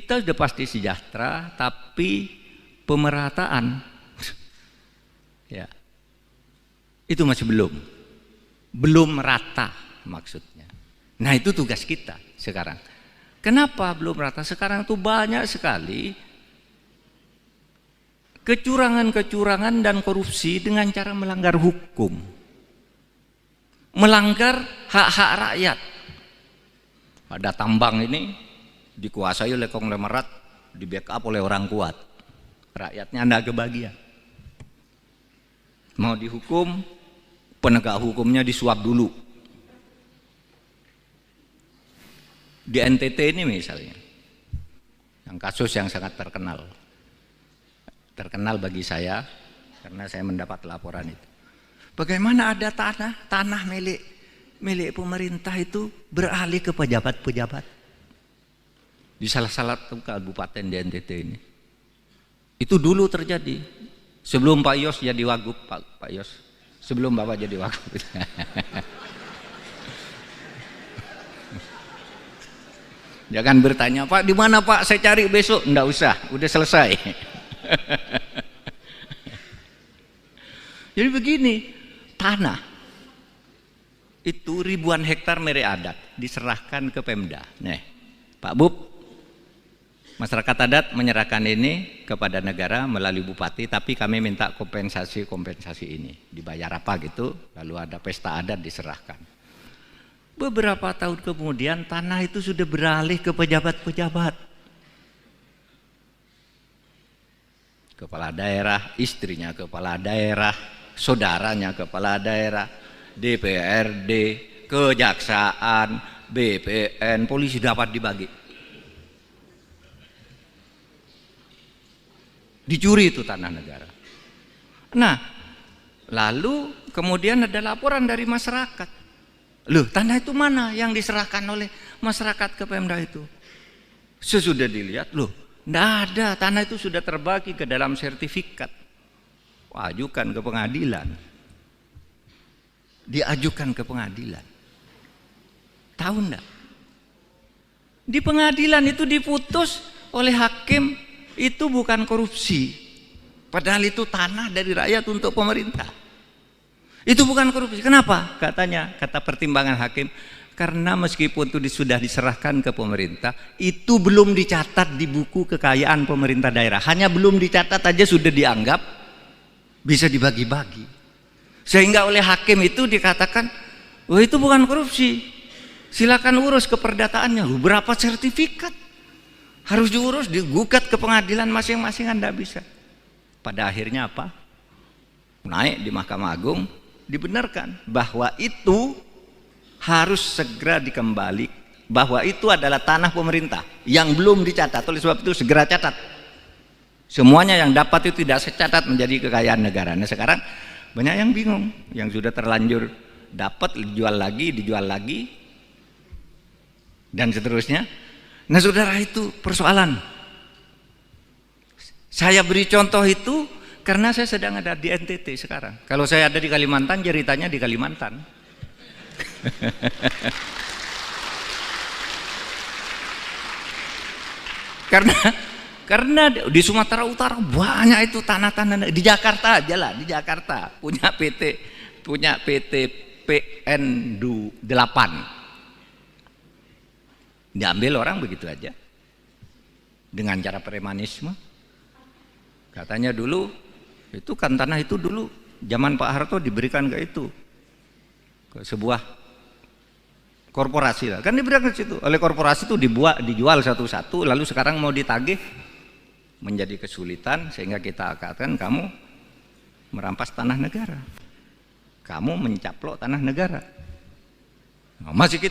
kita sudah pasti sejahtera, tapi pemerataan ya itu masih belum rata maksudnya. Nah itu tugas kita sekarang. Kenapa belum rata? Sekarang tuh banyak sekali kecurangan-kecurangan dan korupsi dengan cara melanggar hukum, melanggar hak-hak rakyat. Ada tambang ini dikuasai oleh konglomerat, di backup oleh orang kuat, rakyatnya tidak kebagian. Mau dihukum, penegak hukumnya disuap dulu. Di NTT ini misalnya, yang kasus yang sangat terkenal bagi saya karena saya mendapat laporan itu. Bagaimana ada tanah milik pemerintah itu beralih ke pejabat-pejabat di salah kabupaten di NTT ini. Itu dulu terjadi sebelum Pak Yos jadi wagub, Pak Yos, sebelum Bapak jadi wagub. Jangan bertanya, Pak di mana Pak, saya cari besok. Enggak usah, udah selesai. Jadi begini, tanah itu ribuan hektar milik adat diserahkan ke Pemda. Nih, Pak Bub, masyarakat adat menyerahkan ini kepada negara melalui bupati, tapi kami minta kompensasi ini. Dibayar apa gitu, lalu ada pesta adat diserahkan. Beberapa tahun kemudian tanah itu sudah beralih ke pejabat-pejabat. Kepala daerah, istrinya kepala daerah, saudaranya kepala daerah, DPRD, kejaksaan, BPN, polisi dapat dibagi. Dicuri itu tanah negara. Nah, lalu kemudian ada laporan dari masyarakat. Loh, tanah itu mana yang diserahkan oleh masyarakat ke Pemda itu? Sesudah dilihat, loh, enggak ada, tanah itu sudah terbagi ke dalam sertifikat. Ajukan ke pengadilan. Diajukan ke pengadilan. Tahu enggak? Di pengadilan itu diputus oleh hakim itu bukan korupsi. Padahal itu tanah dari rakyat untuk pemerintah. Itu bukan korupsi. Kenapa? Kata pertimbangan hakim, karena meskipun itu sudah diserahkan ke pemerintah, itu belum dicatat di buku kekayaan pemerintah daerah. Hanya belum dicatat aja sudah dianggap bisa dibagi-bagi. Sehingga oleh hakim itu dikatakan, oh itu bukan korupsi. Silakan urus keperdataannya. Berapa sertifikat? Harus diurus, digugat ke pengadilan masing-masing, Anda bisa. Pada akhirnya apa? Naik di Mahkamah Agung, dibenarkan bahwa itu harus segera dikembali, bahwa itu adalah tanah pemerintah yang belum dicatat. Oleh sebab itu segera catat. Semuanya yang dapat itu tidak secatat menjadi kekayaan negara. Nah sekarang banyak yang bingung, yang sudah terlanjur dapat dijual lagi dan seterusnya. Nah saudara, itu persoalan. Saya beri contoh itu karena saya sedang ada di NTT sekarang. Kalau saya ada di Kalimantan, ceritanya di Kalimantan. Karena di Sumatera Utara banyak itu tanah-tanah. Di Jakarta aja lah, di Jakarta punya PT PN 8. Diambil orang begitu aja dengan cara premanisme. Katanya dulu itu kan tanah itu dulu zaman Pak Harto diberikan ke itu, ke sebuah korporasi lah. Kan diberikan ke situ oleh korporasi itu, dijual satu-satu, lalu sekarang mau ditagih menjadi kesulitan sehingga kita katakan kamu merampas tanah negara, kamu mencaplok tanah negara. Nah, masih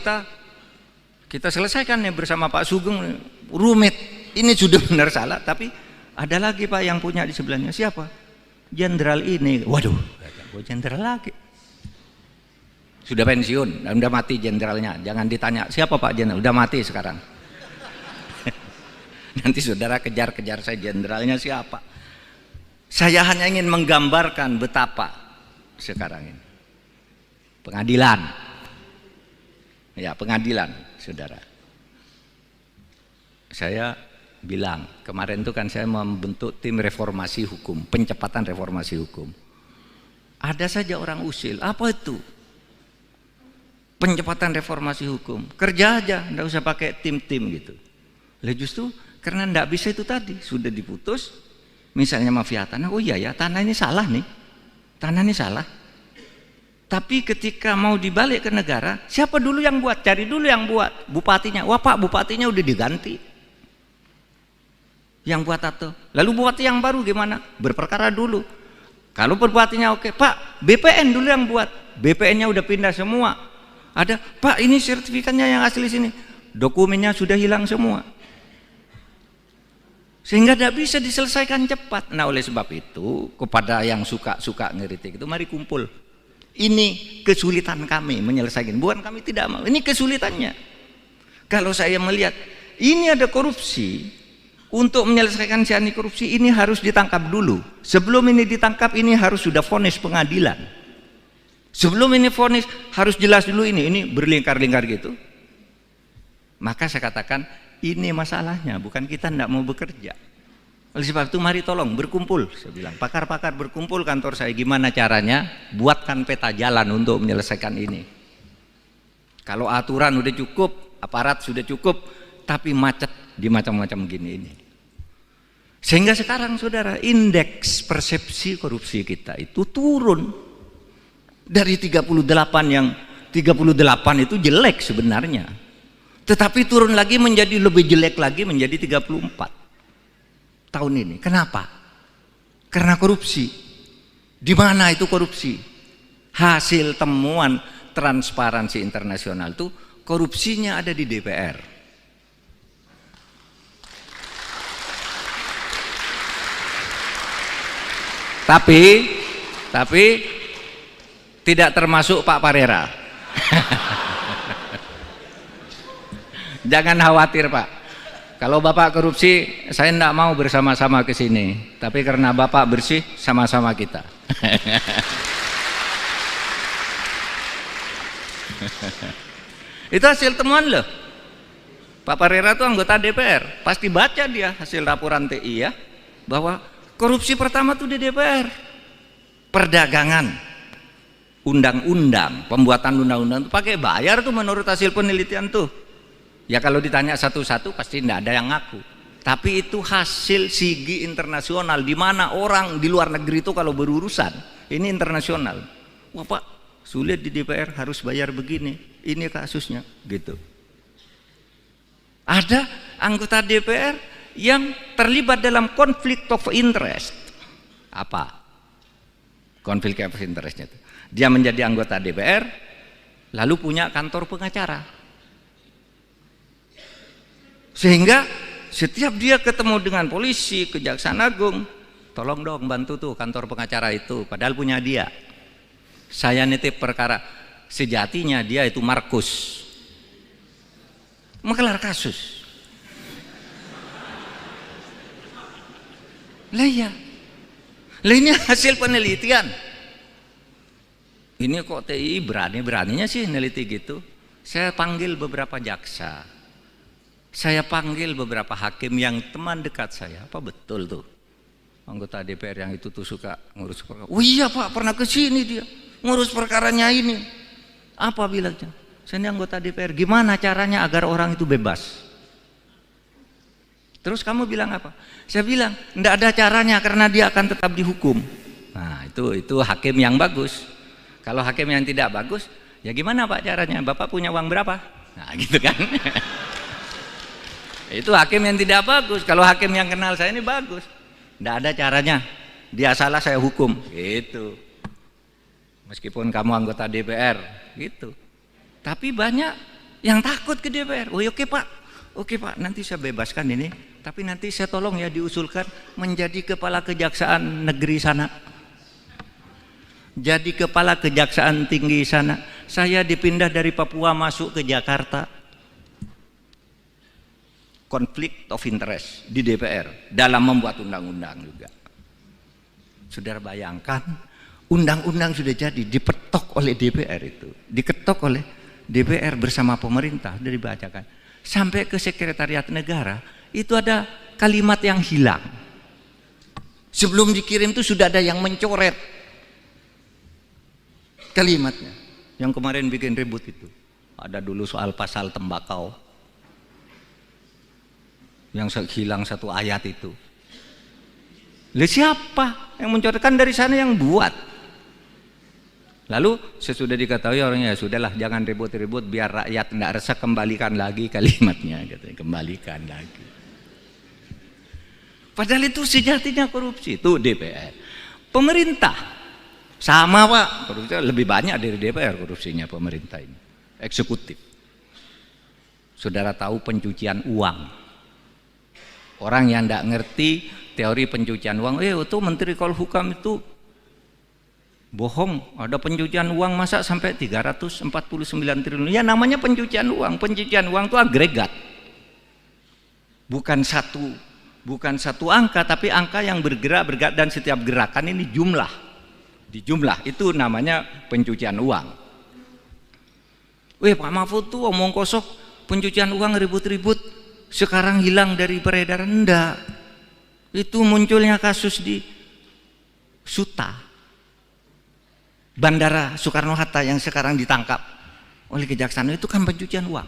kita selesaikan ya bersama Pak Sugeng, rumit. Ini sudah benar salah, tapi ada lagi Pak yang punya di sebelahnya. Siapa? Jenderal ini. Waduh, gue jenderal lagi. Sudah pensiun, udah mati jenderalnya. Jangan ditanya siapa Pak jenderal, udah mati sekarang. Nanti saudara kejar-kejar saya jenderalnya siapa. Saya hanya ingin menggambarkan betapa sekarang ini pengadilan. Ya, pengadilan, saudara. Saya bilang, kemarin itu kan saya membentuk tim reformasi hukum, pencepatan reformasi hukum. Ada saja orang usil, apa itu? Pencepatan reformasi hukum, kerja aja, enggak usah pakai tim-tim gitu. Lah justru karena enggak bisa itu tadi, sudah diputus, misalnya mafia tanah, oh iya ya, tanah ini salah nih, tanah ini salah. Tapi ketika mau dibalik ke negara, siapa dulu yang buat? Cari dulu yang buat, bupatinya. Wah Pak, bupatinya udah diganti. Yang buat atau lalu bupati yang baru gimana? Berperkara dulu. Kalau bupatinya oke, Pak, BPN dulu yang buat. BPN-nya udah pindah semua. Ada, Pak, ini sertifikatnya yang asli sini. Dokumennya sudah hilang semua. Sehingga tidak bisa diselesaikan cepat. Nah, oleh sebab itu, kepada yang suka-suka ngeritik itu, mari kumpul. Ini kesulitan kami menyelesaikan. Bukan kami tidak mau. Ini kesulitannya. Kalau saya melihat ini ada korupsi, untuk menyelesaikan si anti korupsi ini harus ditangkap dulu. Sebelum ini ditangkap ini harus sudah vonis pengadilan. Sebelum ini vonis harus jelas dulu ini berlingkar-lingkar gitu. Maka saya katakan ini masalahnya, bukan kita tidak mau bekerja. Oleh sebab itu mari tolong berkumpul, saya bilang pakar-pakar berkumpul kantor saya, gimana caranya buatkan peta jalan untuk menyelesaikan ini. Kalau aturan udah cukup, aparat sudah cukup, tapi macet di macam-macam gini ini. Sehingga sekarang saudara, indeks persepsi korupsi kita itu turun dari 38 yang 38 itu jelek sebenarnya, tetapi turun lagi menjadi lebih jelek lagi menjadi 34 tahun ini. Kenapa? Karena korupsi. Di mana itu korupsi? Hasil temuan Transparansi Internasional itu korupsinya ada di DPR. Tapi tidak termasuk Pak Parera. Jangan khawatir Pak. Kalau Bapak korupsi, saya tidak mau bersama-sama ke sini. Tapi karena Bapak bersih, sama-sama kita. Itu hasil temuan loh. Pak Parera itu anggota DPR. Pasti baca dia hasil laporan TI ya, bahwa korupsi pertama tuh di DPR. Perdagangan, undang-undang, pembuatan undang-undang itu pakai bayar tuh menurut hasil penelitian tuh. Ya kalau ditanya satu-satu pasti tidak ada yang ngaku. Tapi itu hasil sigi internasional, di mana orang di luar negeri itu kalau berurusan, ini internasional. Wah Pak, sulit di DPR harus bayar begini, ini kasusnya gitu. Ada anggota DPR yang terlibat dalam konflik of interest. Apa konflik of interestnya itu? Dia menjadi anggota DPR lalu punya kantor pengacara, sehingga setiap dia ketemu dengan polisi, kejaksaan agung, tolong dong bantu tuh kantor pengacara itu, padahal punya dia. Saya nitip perkara, sejatinya dia itu Markus, menggelar kasus. Lah ya, lah ini hasil penelitian. Ini kok TI berani-beraninya sih neliti gitu. Saya panggil beberapa jaksa, saya panggil beberapa hakim yang teman dekat saya. Apa betul tuh anggota DPR yang itu tuh suka ngurus perkara? Oh iya Pak, pernah ke sini dia ngurus perkaranya ini. Apa bilangnya? Saya ini anggota DPR. Gimana caranya agar orang itu bebas? Terus kamu bilang apa? Saya bilang, enggak ada caranya karena dia akan tetap dihukum. Nah, itu hakim yang bagus. Kalau hakim yang tidak bagus, ya gimana Pak caranya? Bapak punya uang berapa? Nah, gitu kan. Itu hakim yang tidak bagus. Kalau hakim yang kenal saya ini bagus. Enggak ada caranya. Dia salah saya hukum. Gitu. Meskipun kamu anggota DPR, gitu. Tapi banyak yang takut ke DPR. Oh, oke Pak. Oke Pak, nanti saya bebaskan ini, tapi nanti saya tolong ya diusulkan menjadi kepala kejaksaan negeri sana. Jadi kepala kejaksaan tinggi sana. Saya dipindah dari Papua masuk ke Jakarta. Konflik of interest di DPR dalam membuat undang-undang juga. Saudara bayangkan, undang-undang sudah jadi, dipetok oleh DPR itu. Diketok oleh DPR bersama pemerintah, sudah dibacakan. Sampai ke sekretariat negara itu ada kalimat yang hilang. Sebelum dikirim itu sudah ada yang mencoret kalimatnya. Yang kemarin bikin ribut itu. Ada dulu soal pasal tembakau. Yang hilang satu ayat itu. Lalu siapa yang mencoret? Kan dari sana yang buat. Lalu sesudah diketahui orangnya, ya sudahlah jangan ribut-ribut biar rakyat tidak resah, kembalikan lagi kalimatnya, katanya, kembalikan lagi. Padahal itu sejatinya korupsi, itu DPR. Pemerintah sama Pak, korupsi lebih banyak dari DPR korupsinya pemerintah ini. Eksekutif. Saudara tahu pencucian uang. Orang yang tidak ngerti teori pencucian uang, itu Menteri Polhukam itu bohong, ada pencucian uang masa sampai 349 triliun. Ya namanya pencucian uang. Pencucian uang itu agregat. Bukan satu angka, tapi angka yang bergerak dan setiap gerakan ini jumlah. Dijumlah itu namanya pencucian uang. Pak Mahfud tuh omong kosong, pencucian uang ribut-ribut, sekarang hilang dari peredaran. Enggak. Itu munculnya kasus di Suta, Bandara Soekarno-Hatta yang sekarang ditangkap oleh kejaksaan, itu kan pencucian uang.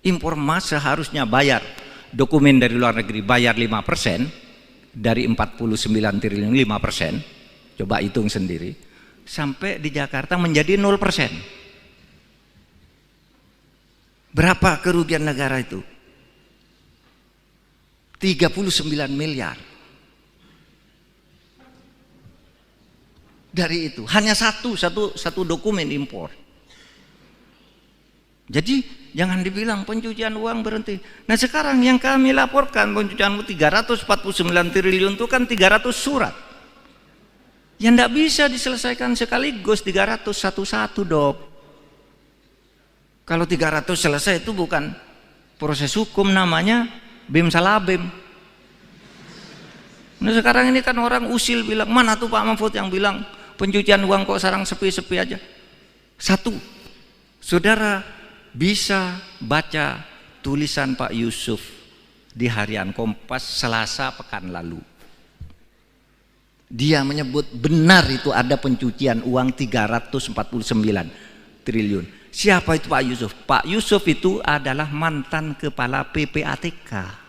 Impor emas seharusnya bayar dokumen dari luar negeri, bayar 5% dari 49 triliun 5%, coba hitung sendiri, sampai di Jakarta menjadi 0%. Berapa kerugian negara itu? 39 miliar. Dari itu hanya satu dokumen impor. Jadi jangan dibilang pencucian uang berhenti. Nah sekarang yang kami laporkan pencucian 349 triliun itu kan 300 surat. Yang tidak bisa diselesaikan sekaligus 300 satu-satu dok. Kalau 300 selesai itu bukan proses hukum, namanya bim salah bim. Nah sekarang ini kan orang usil bilang, mana tuh Pak Mahfud yang bilang pencucian uang kok sarang sepi-sepi aja. Satu, saudara bisa baca tulisan Pak Yusuf di Harian Kompas Selasa pekan lalu. Dia menyebut benar itu ada pencucian uang 349 triliun. Siapa itu Pak Yusuf? Pak Yusuf itu adalah mantan kepala PPATK.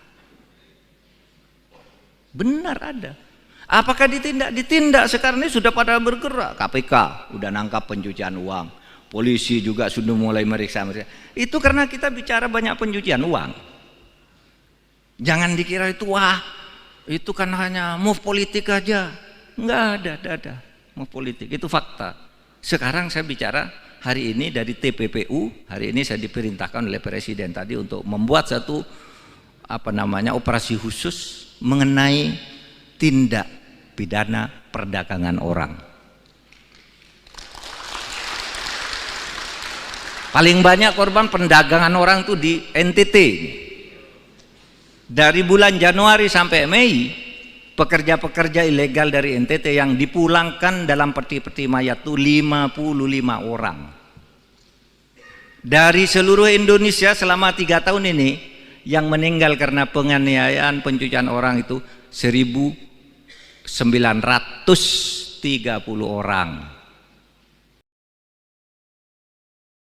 Benar ada. Apakah ditindak? Ditindak. Sekarang ini sudah pada bergerak. KPK udah nangkap pencucian uang. Polisi juga sudah mulai meriksa. Itu karena kita bicara banyak pencucian uang. Jangan dikira itu itu kan hanya move politik aja. Enggak ada move politik. Itu fakta. Sekarang saya bicara hari ini dari TPPU, hari ini saya diperintahkan oleh Presiden tadi untuk membuat satu operasi khusus mengenai tindak pidana perdagangan orang. Paling banyak korban perdagangan orang itu di NTT. Dari bulan Januari sampai Mei, pekerja-pekerja ilegal dari NTT yang dipulangkan dalam peti-peti mayat itu 55 orang. Dari seluruh Indonesia selama 3 tahun ini, yang meninggal karena penganiayaan pencucian orang itu 1.930 orang.